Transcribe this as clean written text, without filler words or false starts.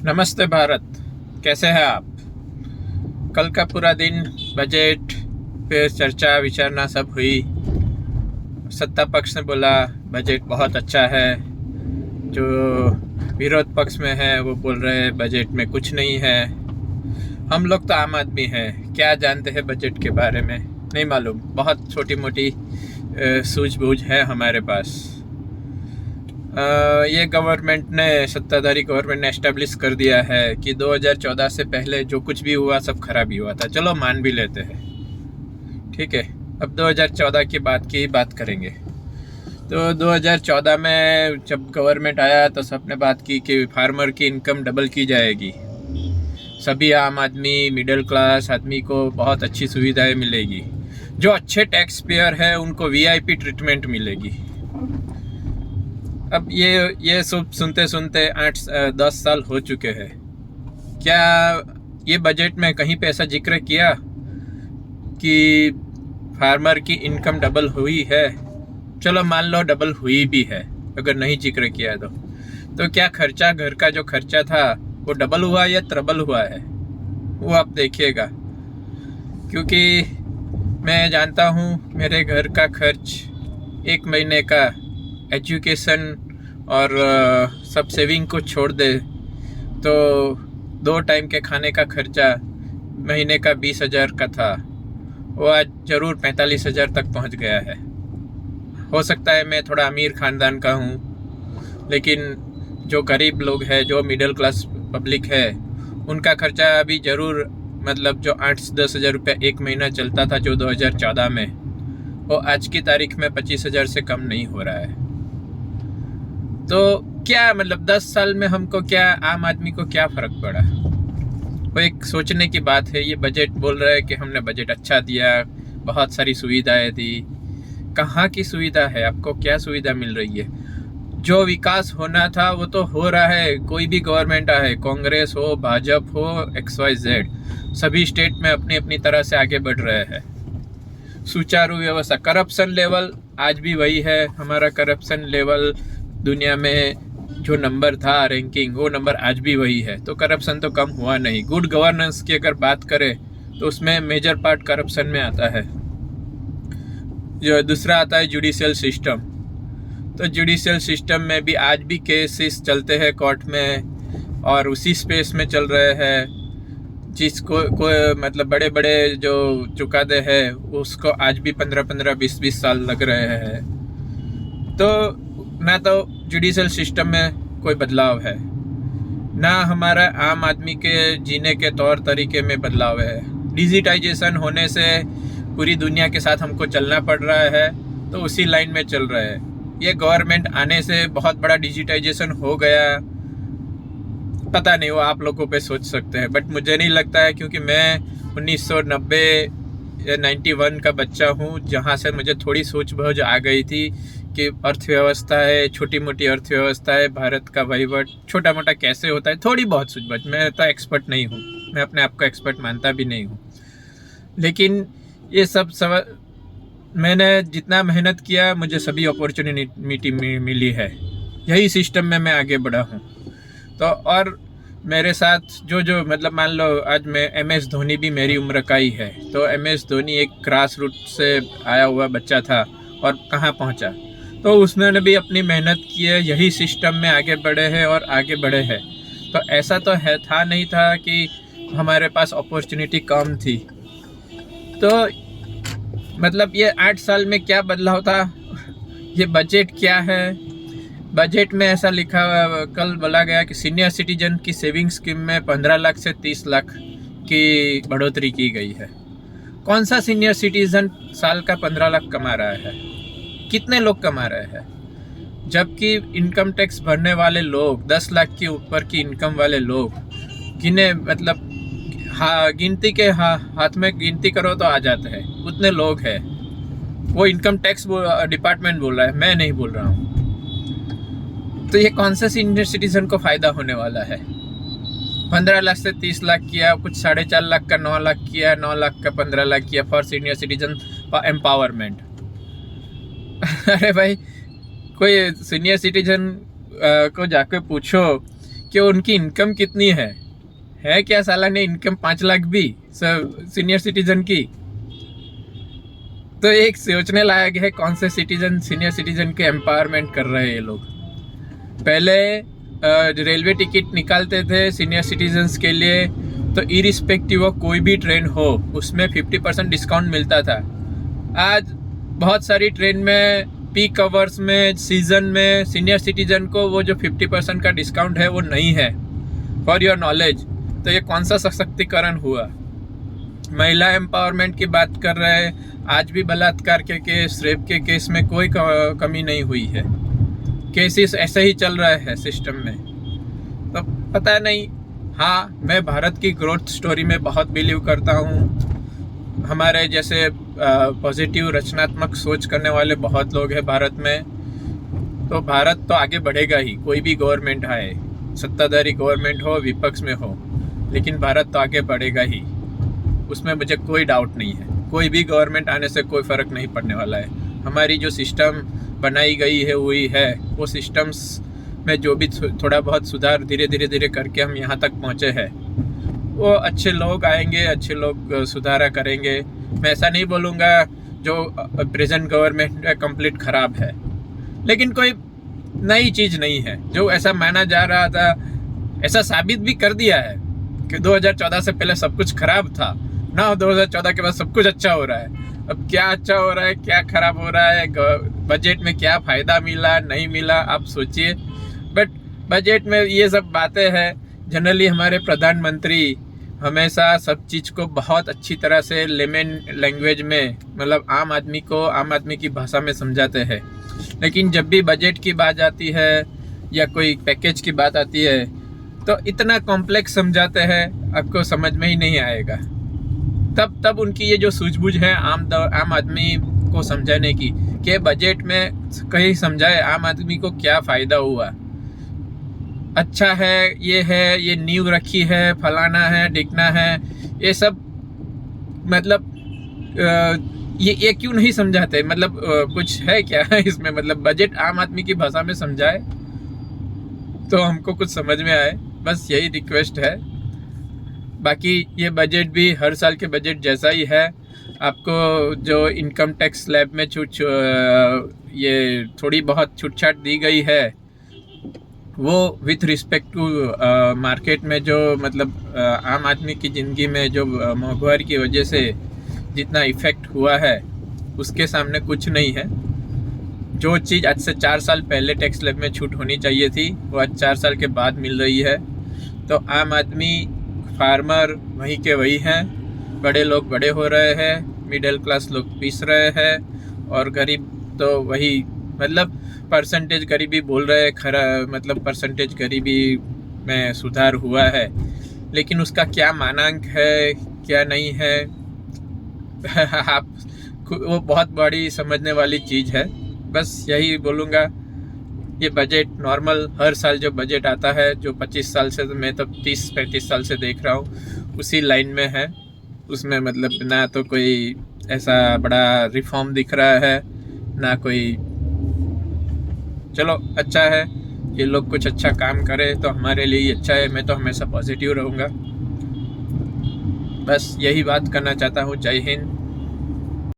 नमस्ते भारत। कैसे हैं आप? कल का पूरा दिन बजट पे चर्चा विचारना सब हुई। सत्ता पक्ष ने बोला बजट बहुत अच्छा है, जो विरोध पक्ष में है वो बोल रहे हैं बजट में कुछ नहीं है। हम लोग तो आम आदमी हैं, क्या जानते हैं बजट के बारे में? नहीं मालूम, बहुत छोटी मोटी सूझबूझ है हमारे पास। ये गवर्नमेंट ने, सत्ताधारी गवर्नमेंट ने एस्टेब्लिश कर दिया है कि 2014 से पहले जो कुछ भी हुआ सब खराब ही हुआ था। चलो मान भी लेते हैं, ठीक है। अब 2014 की बात करेंगे। तो 2014 में जब गवर्नमेंट आया तो सबने बात की कि फार्मर की इनकम डबल की जाएगी, सभी आम आदमी, मिडिल क्लास आदमी को बहुत अच्छी सुविधाएं मिलेगी, जो अच्छे टैक्स पेयर है उनको वीआईपी ट्रीटमेंट मिलेगी। अब ये सब सुनते सुनते 8-10 साल हो चुके हैं। क्या ये बजट में कहीं पे ऐसा जिक्र किया कि फार्मर की इनकम डबल हुई है? चलो मान लो डबल हुई भी है, अगर नहीं जिक्र किया तो क्या खर्चा, घर का जो खर्चा था वो डबल हुआ या ट्रिपल हुआ है? वो आप देखिएगा, क्योंकि मैं जानता हूँ मेरे घर का खर्च एक महीने का एजुकेशन और सब सेविंग को छोड़ दे तो 2 टाइम के खाने का खर्चा महीने का 20,000 का था, वो आज ज़रूर 45,000 तक पहुंच गया है। हो सकता है मैं थोड़ा अमीर ख़ानदान का हूँ, लेकिन जो गरीब लोग हैं, जो मिडिल क्लास पब्लिक है, उनका खर्चा अभी ज़रूर, मतलब जो 8-10 हज़ार रुपये एक महीना चलता था जो 2014 में, वो आज की तारीख में 25,000 से कम नहीं हो रहा है। तो क्या मतलब 10 साल में हमको, क्या आम आदमी को क्या फ़र्क पड़ा? वो एक सोचने की बात है। ये बजट बोल रहा है कि हमने बजट अच्छा दिया, बहुत सारी सुविधाएं दी। कहाँ की सुविधा है? आपको क्या सुविधा मिल रही है? जो विकास होना था वो तो हो रहा है। कोई भी गवर्नमेंट आए, कांग्रेस हो, भाजपा हो, XYZ, सभी स्टेट में अपनी अपनी तरह से आगे बढ़ रहे हैं। सुचारू व्यवस्था, करप्शन लेवल आज भी वही है। हमारा करप्शन लेवल दुनिया में जो नंबर था रैंकिंग, वो नंबर आज भी वही है। तो करप्शन तो कम हुआ नहीं। गुड गवर्नेंस की अगर बात करें तो उसमें मेजर पार्ट करप्शन में आता है। जो दूसरा आता है जुडिशियल सिस्टम। तो जुडिशियल सिस्टम में भी आज भी केसेस चलते हैं कोर्ट में और उसी स्पेस में चल रहे हैं। जिसको मतलब बड़े बड़े जो चुकादे हैं उसको आज भी 15-15, 20-20 साल लग रहे हैं। तो ना तो जुडिशियल सिस्टम में कोई बदलाव है, ना हमारा आम आदमी के जीने के तौर तरीके में बदलाव है। डिजिटाइजेशन होने से पूरी दुनिया के साथ हमको चलना पड़ रहा है, तो उसी लाइन में चल रहा है। ये गवर्नमेंट आने से बहुत बड़ा डिजिटाइजेशन हो गया, पता नहीं, वो आप लोगों पे सोच सकते हैं, बट मुझे नहीं लगता है, क्योंकि मैं 1990 या 91 का बच्चा हूँ, जहाँ से मुझे थोड़ी सोच बूझ आ गई थी कि अर्थव्यवस्था है, छोटी मोटी अर्थव्यवस्था है, भारत का वहीवट छोटा मोटा कैसे होता है, थोड़ी बहुत सूझ बूझ। मैं तो एक्सपर्ट नहीं हूँ, मैं अपने आप को एक्सपर्ट मानता भी नहीं हूँ, लेकिन ये सब मैंने जितना मेहनत किया, मुझे सभी अपॉर्चुनिटी मिली है। यही सिस्टम में मैं आगे बढ़ा हूँ। तो और मेरे साथ जो मतलब मान लो आज मैं MS धोनी भी मेरी उम्र का ही है। तो MS धोनी एक ग्रास रूट से आया हुआ बच्चा था और कहाँ पहुँचा, तो उसने भी अपनी मेहनत की है, यही सिस्टम में आगे बढ़े हैं और आगे बढ़े हैं। तो ऐसा तो है था नहीं था कि हमारे पास अपॉर्चुनिटी कम थी। तो मतलब ये 8 साल में क्या बदलाव था? ये बजट क्या है? बजट में ऐसा लिखा, कल बोला गया कि सीनियर सिटीजन की सेविंग स्कीम में 15 लाख से 30 लाख की बढ़ोतरी की गई है। कौन सा सीनियर सिटीजन साल का 15 लाख कमा रहा है? कितने लोग कमा रहे हैं? जबकि इनकम टैक्स भरने वाले लोग, 10 लाख के ऊपर की इनकम वाले लोग, गिने मतलब गिनती के हाथ में गिनती करो तो आ जाते हैं, उतने लोग हैं। वो इनकम टैक्स डिपार्टमेंट बोल रहा है, मैं नहीं बोल रहा हूँ। तो ये कौन सा सीनियर सिटीजन को फायदा होने वाला है? 15 लाख से 30 लाख किया, कुछ 4.5 लाख का 9 लाख किया, 9 लाख का 15 लाख किया फॉर सीनियर सिटीजन एम्पावरमेंट। अरे भाई, कोई सीनियर सिटीजन को जाके पूछो कि उनकी इनकम कितनी है क्या सालाना इनकम 5 लाख भी सब सीनियर सिटीजन की? तो एक सोचने लायक है कौन से सीनियर सिटीजन के एम्पावरमेंट कर रहे हैं ये लोग। पहले रेलवे टिकट निकालते थे सीनियर सिटीजन्स के लिए, तो इरिस्पेक्टिव ऑफ कोई भी ट्रेन हो उसमें 50% डिस्काउंट मिलता था। आज बहुत सारी ट्रेन में पीक आवर्स में सीजन में सीनियर सिटीजन को वो जो 50% का डिस्काउंट है वो नहीं है, फॉर योर नॉलेज। तो ये कौन सा सशक्तिकरण हुआ? महिला एम्पावरमेंट की बात कर रहे हैं, आज भी बलात्कार के केस, रेप के केस में कोई कमी नहीं हुई है, केसेस ऐसे ही चल रहा है सिस्टम में। तो पता नहीं। हाँ, मैं भारत की ग्रोथ स्टोरी में बहुत बिलीव करता हूँ। हमारे जैसे पॉजिटिव रचनात्मक सोच करने वाले बहुत लोग हैं भारत में। तो भारत तो आगे बढ़ेगा ही, कोई भी गवर्नमेंट आए, सत्ताधारी गवर्नमेंट हो विपक्ष में हो, लेकिन भारत तो आगे बढ़ेगा ही, उसमें मुझे कोई डाउट नहीं है। कोई भी गवर्नमेंट आने से कोई फ़र्क नहीं पड़ने वाला है। हमारी जो सिस्टम बनाई गई है हुई है, वो सिस्टम्स में जो भी थोड़ा बहुत सुधार धीरे धीरे करके हम यहाँ तक पहुँचे हैं, वो अच्छे लोग आएंगे, अच्छे लोग सुधारा करेंगे। मैं ऐसा नहीं बोलूँगा जो प्रेजेंट गवर्नमेंट है कंप्लीट ख़राब है, लेकिन कोई नई चीज़ नहीं है जो ऐसा माना जा रहा था। ऐसा साबित भी कर दिया है कि 2014 से पहले सब कुछ खराब था ना, 2014 के बाद सब कुछ अच्छा हो रहा है। अब क्या अच्छा हो रहा है, क्या खराब हो रहा है, बजट में क्या फ़ायदा मिला नहीं मिला, आप सोचिए। बट बजट में ये सब बातें हैं। जनरली हमारे प्रधानमंत्री हमेशा सब चीज़ को बहुत अच्छी तरह से लेमन लैंग्वेज में, मतलब आम आदमी को आम आदमी की भाषा में समझाते हैं, लेकिन जब भी बजट की बात आती है या कोई पैकेज की बात आती है तो इतना कॉम्प्लेक्स समझाते हैं, आपको समझ में ही नहीं आएगा। तब उनकी ये जो सूझबूझ है आम आदमी को समझाने की, कि बजट में कहीं समझाए आम आदमी को क्या फ़ायदा हुआ, अच्छा है, ये नींव रखी है, फलाना है, डिकना है, ये सब। मतलब ये क्यों नहीं समझाते? मतलब कुछ है क्या इसमें? मतलब बजट आम आदमी की भाषा में समझाए तो हमको कुछ समझ में आए, बस यही रिक्वेस्ट है। बाकी ये बजट भी हर साल के बजट जैसा ही है। आपको जो इनकम टैक्स स्लैब में ये थोड़ी बहुत छूट-छाट दी गई है, वो विथ रिस्पेक्ट टू मार्केट में जो मतलब आम आदमी की ज़िंदगी में जो महंगाई की वजह से जितना इफ़ेक्ट हुआ है, उसके सामने कुछ नहीं है। जो चीज़ आज से 4 साल पहले टैक्स स्लैब में छूट होनी चाहिए थी, वो आज 4 साल के बाद मिल रही है। तो आम आदमी, फार्मर वहीं के वही हैं, बड़े लोग बड़े हो रहे हैं, मिडिल क्लास लोग पीस रहे हैं, और गरीब तो वही, मतलब परसेंटेज गरीबी बोल रहे हैं, मतलब परसेंटेज गरीबी में सुधार हुआ है, लेकिन उसका क्या मानांक है क्या नहीं है आप वो बहुत बड़ी समझने वाली चीज़ है। बस यही बोलूँगा। ये बजट नॉर्मल हर साल जो बजट आता है, जो 25 साल से, मैं तो 30-35 साल से देख रहा हूँ, उसी लाइन में है। उसमें मतलब ना तो कोई ऐसा बड़ा रिफॉर्म दिख रहा है, ना कोई। चलो अच्छा है, ये लोग कुछ अच्छा काम करें तो हमारे लिए ही अच्छा है। मैं तो हमेशा पॉजिटिव रहूँगा। बस यही बात करना चाहता हूँ। जय हिंद।